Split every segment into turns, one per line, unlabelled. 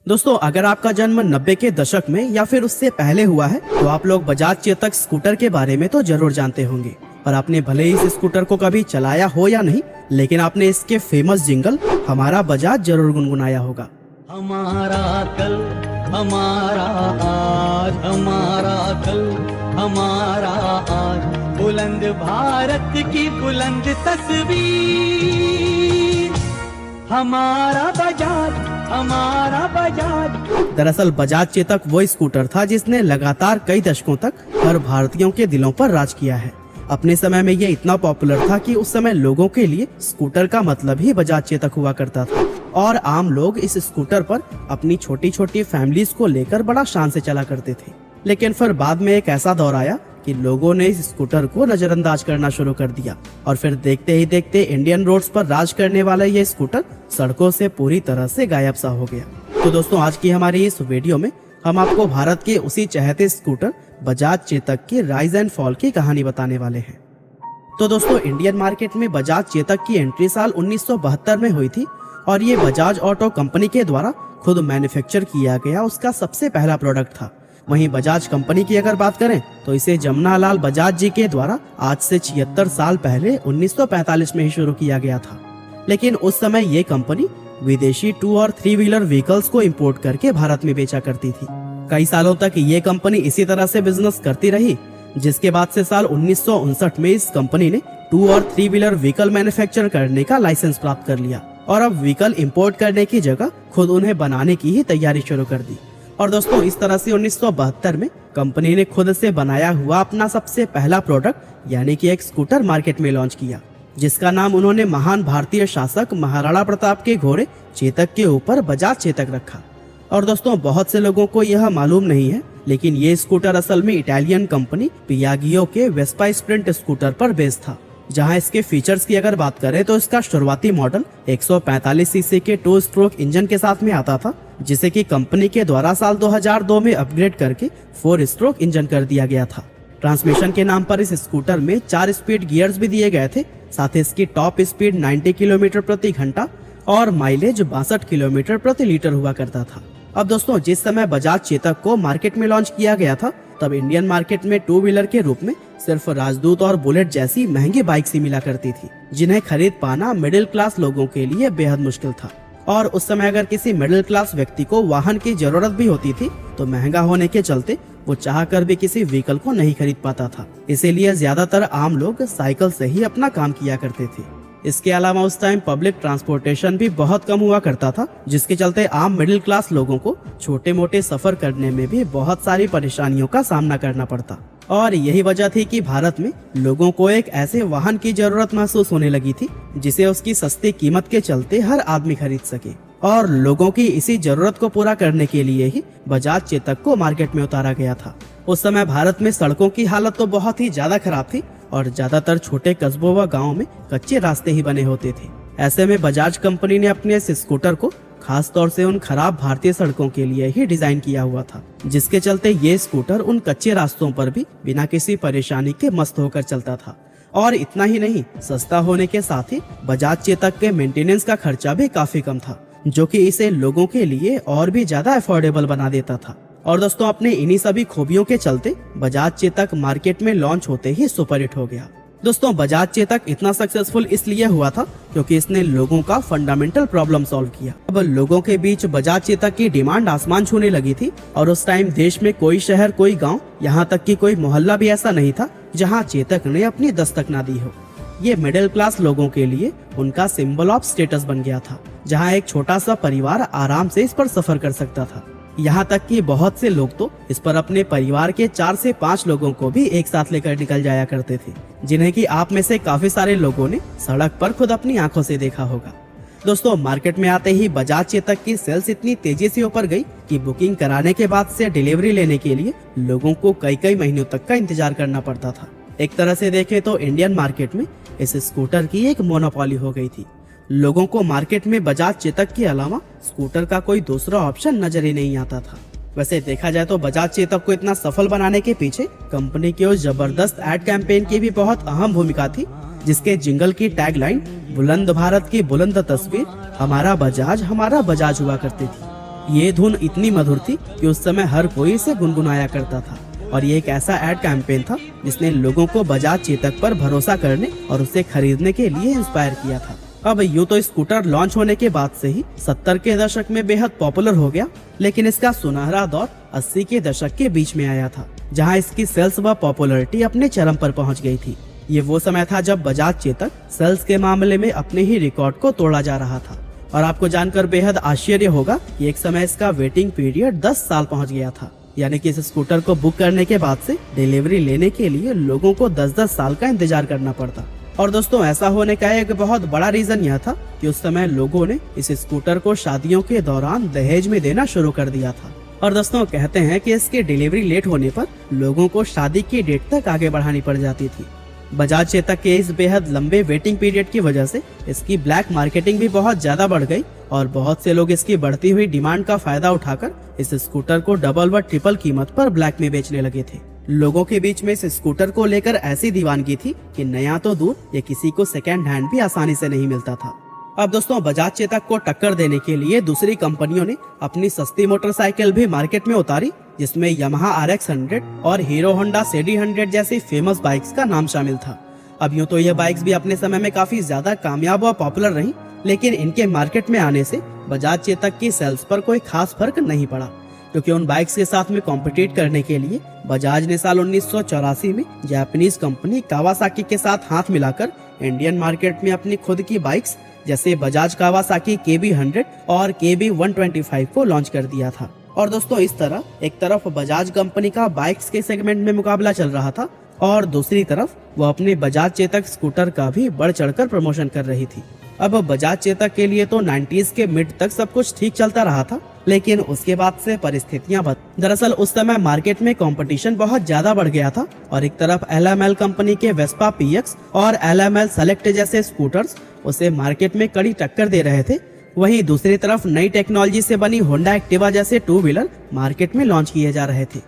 दोस्तों, अगर आपका जन्म 90 के दशक में या फिर उससे पहले हुआ है तो आप लोग बजाज चेतक स्कूटर के बारे में तो जरूर जानते होंगे। और आपने भले ही इस स्कूटर को कभी चलाया हो या नहीं, लेकिन आपने इसके फेमस जिंगल हमारा बजाज जरूर गुनगुनाया होगा।
हमारा कल, हमारा आज, हमारा कल, हमारा आज, बुलंद भारत की बुलंद तस्वीर, हमारा बजाज, हमारा बजाज।
दरअसल बजाज चेतक वो स्कूटर था जिसने लगातार कई दशकों तक हर भारतीयों के दिलों पर राज किया है। अपने समय में ये इतना पॉपुलर था कि उस समय लोगों के लिए स्कूटर का मतलब ही बजाज चेतक हुआ करता था और आम लोग इस स्कूटर पर अपनी छोटी छोटी फैमिलीज को लेकर बड़ा शान से चला करते थे। लेकिन फिर बाद में एक ऐसा दौर आया कि लोगों ने इस स्कूटर को नजरअंदाज करना शुरू कर दिया और फिर देखते ही देखते इंडियन रोड्स पर राज करने वाला ये स्कूटर सड़कों से पूरी तरह से गायब सा हो गया। तो दोस्तों, आज की हमारी इस वीडियो में हम आपको भारत के उसी चहेते स्कूटर बजाज चेतक की राइज एंड फॉल की कहानी बताने वाले हैं। तो दोस्तों, इंडियन मार्केट में बजाज चेतक की एंट्री साल 1972 में हुई थी और ये बजाज ऑटो कंपनी के द्वारा खुद मैन्युफैक्चर किया गया उसका सबसे पहला प्रोडक्ट था। वहीं बजाज कंपनी की अगर बात करें तो इसे जमनालाल बजाज जी के द्वारा आज से 76 साल पहले 1945 में ही शुरू किया गया था। लेकिन उस समय ये कंपनी विदेशी 2 और 3 व्हीलर व्हीकल्स को इंपोर्ट करके भारत में बेचा करती थी। कई सालों तक ये कंपनी इसी तरह से बिजनेस करती रही, जिसके बाद से साल 1959 में इस कंपनी ने 2 और 3 व्हीलर व्हीकल मैन्युफैक्चर करने का लाइसेंस प्राप्त कर लिया और अब व्हीकल इंपोर्ट करने की जगह खुद उन्हें बनाने की ही तैयारी शुरू कर दी। और दोस्तों, इस तरह से 1972 में कंपनी ने खुद से बनाया हुआ अपना सबसे पहला प्रोडक्ट यानी कि एक स्कूटर मार्केट में लॉन्च किया, जिसका नाम उन्होंने महान भारतीय शासक महाराणा प्रताप के घोड़े चेतक के ऊपर बजाज चेतक रखा। और दोस्तों, बहुत से लोगों को यह मालूम नहीं है, लेकिन ये स्कूटर असल में इटालियन कंपनी पियागियो के वेस्पा स्प्रिंट स्कूटर पर बेस्ड था। जहां इसके फीचर्स की अगर बात करें तो इसका शुरुआती मॉडल 145 सीसी के 2 स्ट्रोक इंजन के साथ में आता था, जिसे कि कंपनी के द्वारा साल 2002 में अपग्रेड करके 4 स्ट्रोक इंजन कर दिया गया था। ट्रांसमिशन के नाम पर इस स्कूटर में 4 स्पीड गियर्स भी दिए गए थे। साथ ही इसकी टॉप स्पीड 90 किलोमीटर प्रति घंटा और माइलेज 62 किलोमीटर प्रति लीटर हुआ करता था। अब दोस्तों, जिस समय बजाज चेतक को मार्केट में लॉन्च किया गया था तब इंडियन मार्केट में 2 व्हीलर के रूप में सिर्फ राजदूत और बुलेट जैसी महंगी बाइक्स ही मिला करती थी, जिन्हें खरीद पाना मिडिल क्लास लोगों के लिए बेहद मुश्किल था। और उस समय अगर किसी मिडिल क्लास व्यक्ति को वाहन की जरूरत भी होती थी तो महंगा होने के चलते वो चाहकर भी किसी व्हीकल को नहीं खरीद पाता था। इसीलिए ज्यादातर आम लोग साइकिल से ही अपना काम किया करते थे। इसके अलावा उस टाइम पब्लिक ट्रांसपोर्टेशन भी बहुत कम हुआ करता था, जिसके चलते आम मिडिल क्लास लोगों को छोटे मोटे सफर करने में भी बहुत सारी परेशानियों का सामना करना पड़ता। और यही वजह थी कि भारत में लोगों को एक ऐसे वाहन की जरूरत महसूस होने लगी थी जिसे उसकी सस्ती कीमत के चलते हर आदमी खरीद सके। और लोगों की इसी जरूरत को पूरा करने के लिए ही बजाज चेतक को मार्केट में उतारा गया था। उस समय भारत में सड़कों की हालत तो बहुत ही ज्यादा खराब थी और ज्यादातर छोटे कस्बों व गाँव में कच्चे रास्ते ही बने होते थे। ऐसे में बजाज कंपनी ने अपने इस स्कूटर को खास तौर से उन खराब भारतीय सड़कों के लिए ही डिजाइन किया हुआ था, जिसके चलते ये स्कूटर उन कच्चे रास्तों पर भी बिना किसी परेशानी के मस्त होकर चलता था। और इतना ही नहीं, सस्ता होने के साथ ही बजाज चेतक के मेंटेनेंस का खर्चा भी काफी कम था, जो कि इसे लोगों के लिए और भी ज्यादा अफोर्डेबल बना देता था। और दोस्तों, अपने इन्हीं सभी खूबियों के चलते बजाज चेतक मार्केट में लॉन्च होते ही सुपरहिट हो गया। दोस्तों, बजाज चेतक इतना सक्सेसफुल इसलिए हुआ था क्योंकि इसने लोगों का फंडामेंटल प्रॉब्लम सॉल्व किया। अब लोगों के बीच बजाज चेतक की डिमांड आसमान छूने लगी थी और उस टाइम देश में कोई शहर, कोई गांव, यहाँ तक कि कोई मोहल्ला भी ऐसा नहीं था जहाँ चेतक ने अपनी दस्तक ना दी हो। ये मिडिल क्लास लोगों के लिए उनका सिंबल ऑफ स्टेटस बन गया था, जहाँ एक छोटा सा परिवार आराम से इस पर सफर कर सकता था। यहाँ तक कि बहुत से लोग तो इस पर अपने परिवार के 4 से 5 लोगों को भी एक साथ लेकर निकल जाया करते थे, जिन्हें कि आप में से काफी सारे लोगों ने सड़क पर खुद अपनी आंखों से देखा होगा। दोस्तों, मार्केट में आते ही बजाज चेतक की सेल्स इतनी तेजी से ऊपर गई कि बुकिंग कराने के बाद से डिलीवरी लेने के लिए लोगों को कई महीनों तक का इंतजार करना पड़ता था। एक तरह से देखें तो इंडियन मार्केट में इस स्कूटर की एक मोनोपोली हो गई थी। लोगों को मार्केट में बजाज चेतक के अलावा स्कूटर का कोई दूसरा ऑप्शन नजर ही नहीं आता था। वैसे देखा जाए तो बजाज चेतक को इतना सफल बनाने के पीछे कंपनी के उस जबरदस्त एड कैंपेन की भी बहुत अहम भूमिका थी, जिसके जिंगल की टैगलाइन बुलंद भारत की बुलंद तस्वीर, हमारा बजाज हुआ करती थी। ये धुन इतनी मधुर थी कि उस समय हर कोई इसे गुनगुनाया करता था और ये एक ऐसा एड कैंपेन था जिसने लोगों को बजाज चेतक पर भरोसा करने और उसे खरीदने के लिए इंस्पायर किया था। अब यूँ तो स्कूटर लॉन्च होने के बाद से ही 70 के दशक में बेहद पॉपुलर हो गया, लेकिन इसका सुनहरा दौर 80 के दशक के बीच में आया था, जहां इसकी सेल्स व पॉपुलैरिटी अपने चरम पर पहुंच गई थी। ये वो समय था जब बजाज चेतक सेल्स के मामले में अपने ही रिकॉर्ड को तोड़ा जा रहा था। और आपको जानकर बेहद आश्चर्य होगा कि एक समय इसका वेटिंग पीरियड 10 साल पहुंच गया था, यानी कि इस स्कूटर को बुक करने के बाद से डिलीवरी लेने के लिए लोगों को 10-10 साल का इंतजार करना पड़ता। और दोस्तों, ऐसा होने का एक बहुत बड़ा रीजन यह था कि उस समय लोगों ने इस स्कूटर को शादियों के दौरान दहेज में देना शुरू कर दिया था। और दोस्तों, कहते हैं कि इसकी डिलीवरी लेट होने पर लोगों को शादी की डेट तक आगे बढ़ानी पड़ जाती थी। बजाज चेतक के इस बेहद लंबे वेटिंग पीरियड की वजह से इसकी ब्लैक मार्केटिंग भी बहुत ज्यादा बढ़ गई और बहुत से लोग इसकी बढ़ती हुई डिमांड का फायदा उठाकर इस स्कूटर को डबल व ट्रिपल कीमत पर ब्लैक में बेचने लगे थे। लोगों के बीच में इस स्कूटर को लेकर ऐसी दीवानगी थी कि नया तो दूर, ये किसी को सेकेंड हैंड भी आसानी से नहीं मिलता था। अब दोस्तों, बजाज चेतक को टक्कर देने के लिए दूसरी कंपनियों ने अपनी सस्ती मोटरसाइकिल भी मार्केट में उतारी, जिसमें यामाहा RX 100 और हीरो होंडा CD 100 जैसी फेमस बाइक्स का नाम शामिल था। अब यूँ तो यह बाइक्स भी अपने समय में काफी ज्यादा कामयाब और पॉपुलर रही, लेकिन इनके मार्केट में आने से बजाज चेतक की सेल्स पर कोई खास फर्क नहीं पड़ा, क्योंकि उन बाइक्स के साथ में कॉम्पिटिट करने के लिए बजाज ने साल 1984 में जापानीज कंपनी कावासाकी के साथ हाथ मिलाकर इंडियन मार्केट में अपनी खुद की बाइक्स जैसे बजाज कावासाकी KB 100 और KB 125 को लॉन्च कर दिया था। और दोस्तों, इस तरह एक तरफ बजाज कंपनी का बाइक्स के सेगमेंट में मुकाबला चल रहा था और दूसरी तरफ वो अपने बजाज चेतक स्कूटर का भी बढ़ चढ़कर प्रमोशन कर रही थी। अब बजाज चेतक के लिए तो 90s के मिड तक सब कुछ ठीक चलता रहा था, लेकिन उसके बाद से परिस्थितियां दरअसल उस समय मार्केट में कंपटीशन बहुत ज्यादा बढ़ गया था और एक तरफ LML कंपनी के वेस्पा PX और LML सेलेक्ट जैसे स्कूटर्स उसे मार्केट में कड़ी टक्कर दे रहे थे, वहीं दूसरी तरफ नई टेक्नोलॉजी से बनी होंडा एक्टिवा जैसे 2 व्हीलर मार्केट में लॉन्च किए जा रहे थे।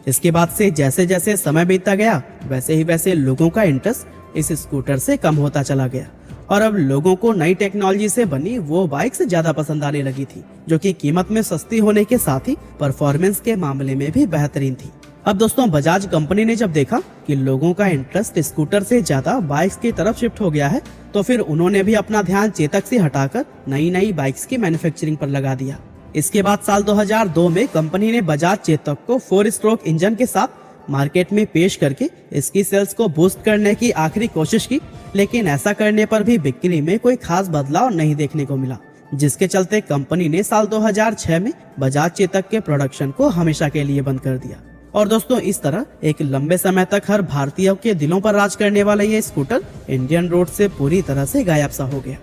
इसके बाद से जैसे जैसे समय बीतता गया वैसे ही वैसे लोगों का इंटरेस्ट इस स्कूटर से कम होता चला गया और अब लोगों को नई टेक्नोलॉजी से बनी वो बाइक्स ज्यादा पसंद आने लगी थी, जो कि कीमत में सस्ती होने के साथ ही परफॉर्मेंस के मामले में भी बेहतरीन थी। अब दोस्तों, बजाज कंपनी ने जब देखा कि लोगों का इंटरेस्ट स्कूटर से ज्यादा बाइक्स की तरफ शिफ्ट हो गया है, तो फिर उन्होंने भी अपना ध्यान चेतक से हटाकर नई बाइक्स की मैन्युफैक्चरिंग पर लगा दिया। इसके बाद साल 2002 में कंपनी ने बजाज चेतक को 4 स्ट्रोक इंजन के साथ मार्केट में पेश करके इसकी सेल्स को बूस्ट करने की आखिरी कोशिश की, लेकिन ऐसा करने पर भी बिक्री में कोई खास बदलाव नहीं देखने को मिला, जिसके चलते कंपनी ने साल 2006 में बजाज चेतक के प्रोडक्शन को हमेशा के लिए बंद कर दिया। और दोस्तों, इस तरह एक लंबे समय तक हर भारतीय के दिलों पर राज करने वाला ये स्कूटर इंडियन रोड से पूरी तरह से गायब सा हो गया।